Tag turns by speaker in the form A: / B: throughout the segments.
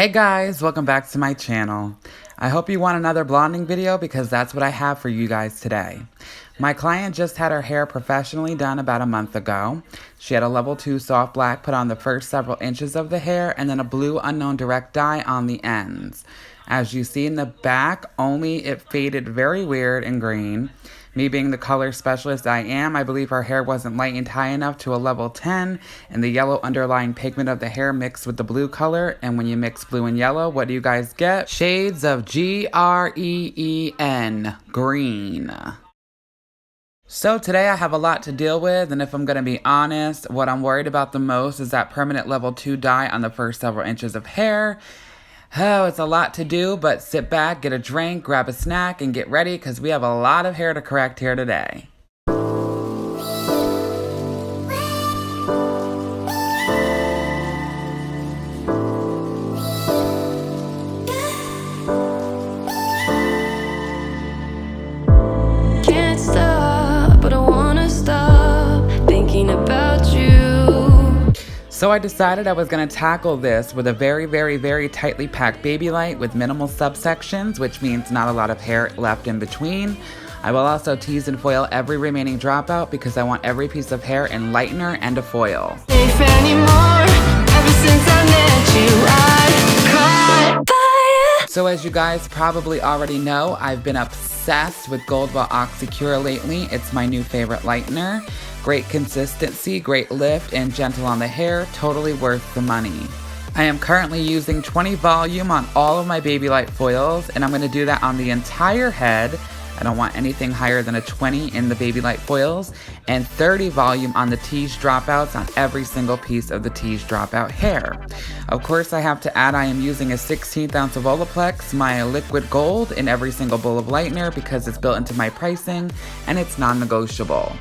A: Hey guys, welcome back to my channel. I hope you want another blonding video because that's what I have for you guys today. My client just had her hair professionally done about a month ago. She had a level 2 soft black put on the first several inches of the hair and then a blue unknown direct dye on the ends. As you see in the back, only it faded very weird and green. Me being the color specialist I am, I believe her hair wasn't lightened high enough to a level 10, and the yellow underlying pigment of the hair mixed with the blue color, and when you mix blue and yellow, what do you guys get? Shades of Green, green. So today I have a lot to deal with, and if I'm going to be honest, what I'm worried about the most is that permanent level 2 dye on the first several inches of hair. Oh, it's a lot to do, but sit back, get a drink, grab a snack, and get ready because we have a lot of hair to correct here today.
B: Can't stop, but I wanna stop thinking about you.
A: So I decided I was going to tackle this with a very tightly packed baby light with minimal subsections, which means not a lot of hair left in between. I will also tease and foil every remaining dropout because I want every piece of hair in lightener and a foil.
B: Safe anymore. Ever since I met you, I caught fire.
A: So as you guys probably already know, I've been obsessed with Goldwell Oxycur lately. It's my new favorite lightener. Great consistency, great lift, and gentle on the hair, totally worth the money. I am currently using 20 volume on all of my baby light foils, and I'm going to do that on the entire head. I don't want anything higher than a 20 in the baby light foils, and 30 volume on the teased dropouts on every single piece of the teased dropout hair. Of course, I have to add I am using a 16th ounce of Olaplex, my liquid gold, in every single bowl of lightener because it's built into my pricing, and it's non-negotiable.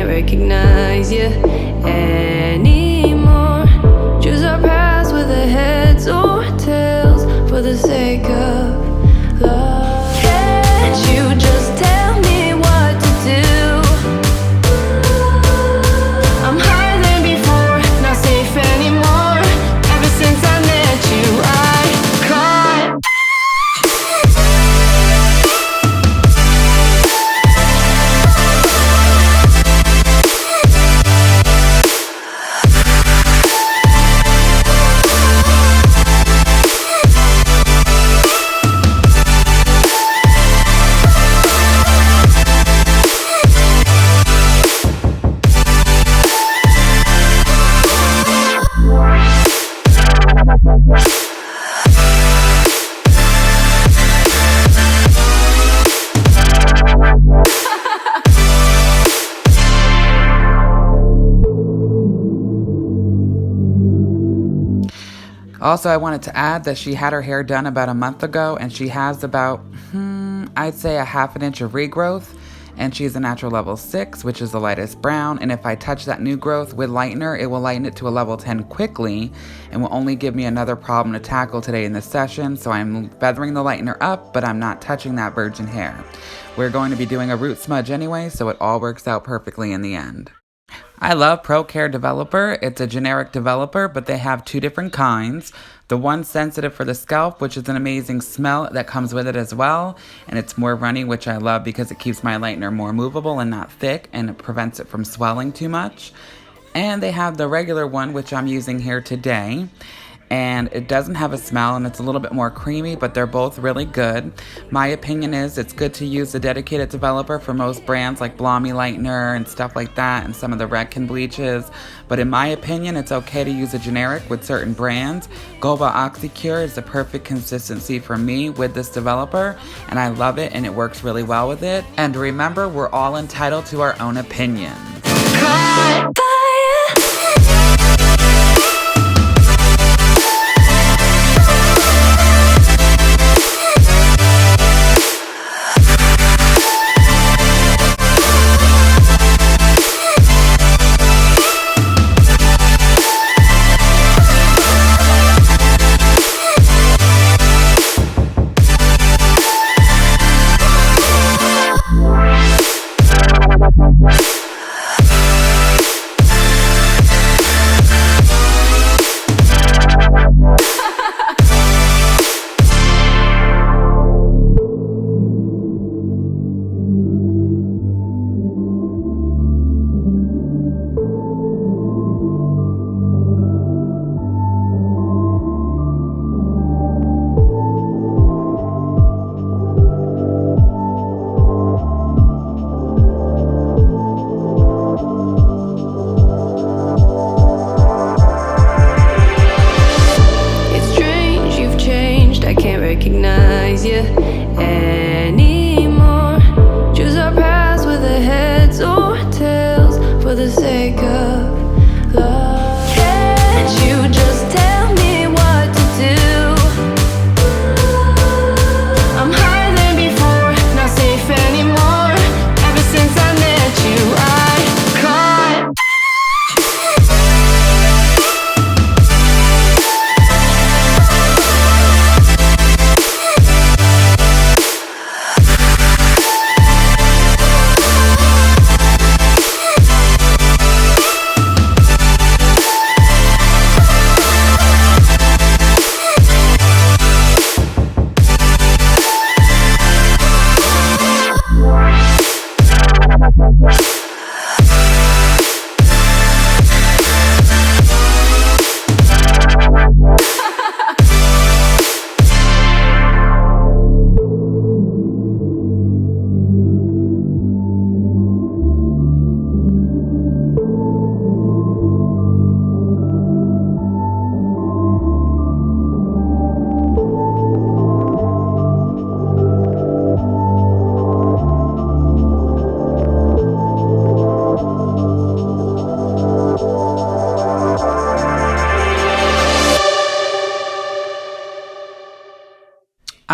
B: Recognize you anymore. Choose our paths with the heads or tails for the sake of love. Can't you just tell me what to do? I'm higher than before, not safe anymore. Ever since I met you, I caught.
A: Also, I wanted to add that she had her hair done about a month ago and she has about, I'd say a half an inch of regrowth, and she's a natural level 6, which is the lightest brown, and if I touch that new growth with lightener, it will lighten it to a level 10 quickly and will only give me another problem to tackle today in this session, so I'm feathering the lightener up, but I'm not touching that virgin hair. We're going to be doing a root smudge anyway, so it all works out perfectly in the end. I love ProCare Developer. It's a generic developer, but they have two different kinds. The one sensitive for the scalp, which is an amazing smell that comes with it as well. And it's more runny, which I love because it keeps my lightener more movable and not thick, and it prevents it from swelling too much. And they have the regular one, which I'm using here today. And it doesn't have a smell and it's a little bit more creamy, but they're both really good. My opinion is it's good to use a dedicated developer for most brands like Blommy Lightener and stuff like that, and some of the Redken bleaches. But in my opinion, it's okay to use a generic with certain brands. Goldwell Oxycur is the perfect consistency for me with this developer, and I love it and it works really well with it. And remember, we're all entitled to our own opinions.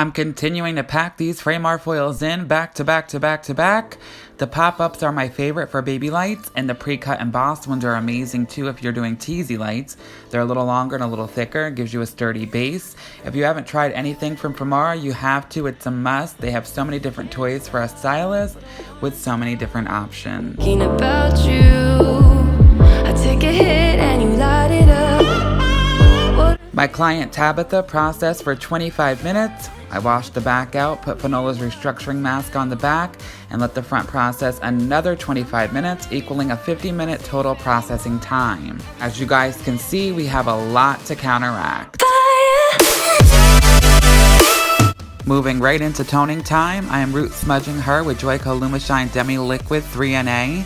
A: I'm continuing to pack these frame art foils in back to back to back to back. The pop-ups are my favorite for baby lights, and the pre-cut embossed ones are amazing too if you're doing teasy lights. They're a little longer and a little thicker, gives you a sturdy base. If you haven't tried anything from Primara, you have to, it's a must. They have so many different toys for us stylists with so many different options.
B: Thinking about you, I take a hit and you light it up.
A: My client Tabitha processed for 25 minutes. I washed the back out, put Fanola's restructuring mask on the back, and let the front process another 25 minutes, equaling a 50-minute total processing time. As you guys can see, we have a lot to counteract. Moving right into toning time, I am root smudging her with Joico Lumishine Demi Liquid 3NA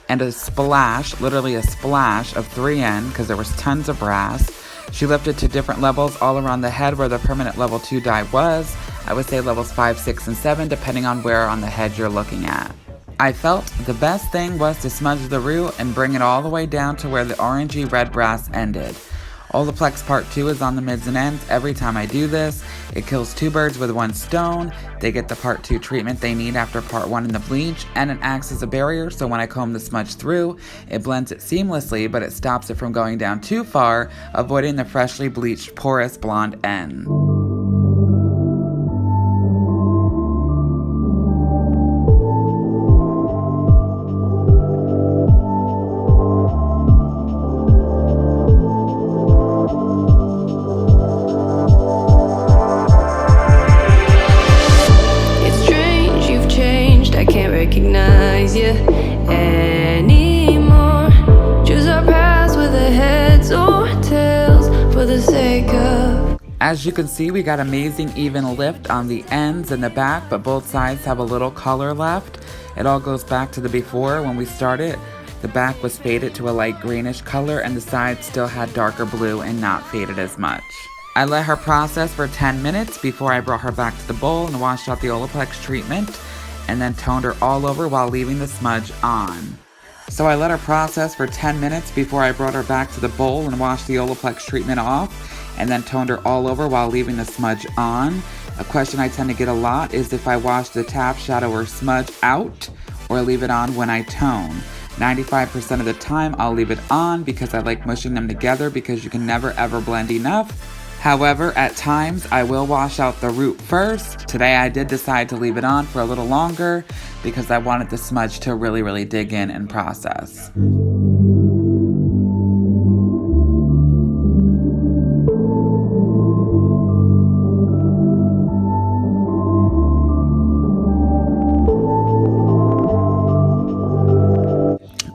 A: and a splash, literally a splash of 3N because there was tons of brass. She lifted to different levels all around the head where the permanent level 2 dye was. I would say levels 5, 6, and 7 depending on where on the head you're looking at. I felt the best thing was to smudge the root and bring it all the way down to where the orangey red brass ended. Olaplex Part 2 is on the mids and ends every time I do this. It kills two birds with one stone. They get the Part 2 treatment they need after Part 1 in the bleach, and it acts as a barrier so when I comb the smudge through, it blends it seamlessly, but it stops it from going down too far, avoiding the freshly bleached porous blonde end.
B: Recognize you anymore. Choose our paths with the heads or tails for the sake of.
A: As you can see, we got amazing even lift on the ends and the back, but both sides have a little color left. It all goes back to the before when we started. The back was faded to a light greenish color and the sides still had darker blue and not faded as much. I let her process for 10 minutes before I brought her back to the bowl and washed out the Olaplex treatment, and then toned her all over while leaving the smudge on. So I let her process for 10 minutes before I brought her back to the bowl and washed the Olaplex treatment off, and then toned her all over while leaving the smudge on. A question I tend to get a lot is if I wash the tap, shadow, or smudge out, or leave it on when I tone. 95% of the time I'll leave it on because I like mushing them together because you can never ever blend enough. However, at times, I will wash out the root first. Today, I did decide to leave it on for a little longer because I wanted the smudge to really dig in and process.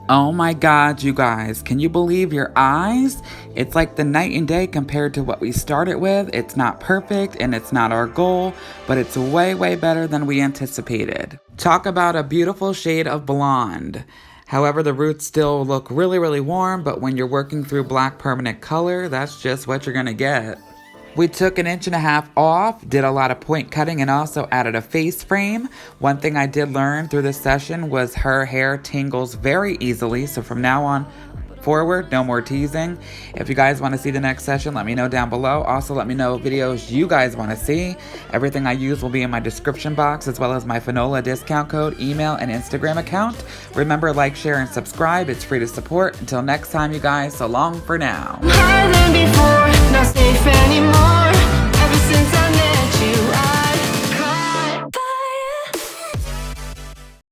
A: Oh my God, you guys, can you believe your eyes? It's like the night and day compared to what we started with. It's not perfect and it's not our goal, but it's way better than we anticipated. Talk about a beautiful shade of blonde. However, the roots still look really warm, but when you're working through black permanent color, that's just what you're gonna get. We took 1.5 inches off, did a lot of point cutting, and also added a face frame. One thing I did learn through this session was her hair tingles very easily, so from now on forward, no more teasing. If you guys want to see the next session, let me know down below. Also, let me know videos you guys want to see. Everything I use will be in my description box, as well as my Fanola discount code, email, and Instagram account. Remember, like, share, and subscribe. It's free to support. Until next time, you guys, so long for now.
B: Higher than before, not safe anymore.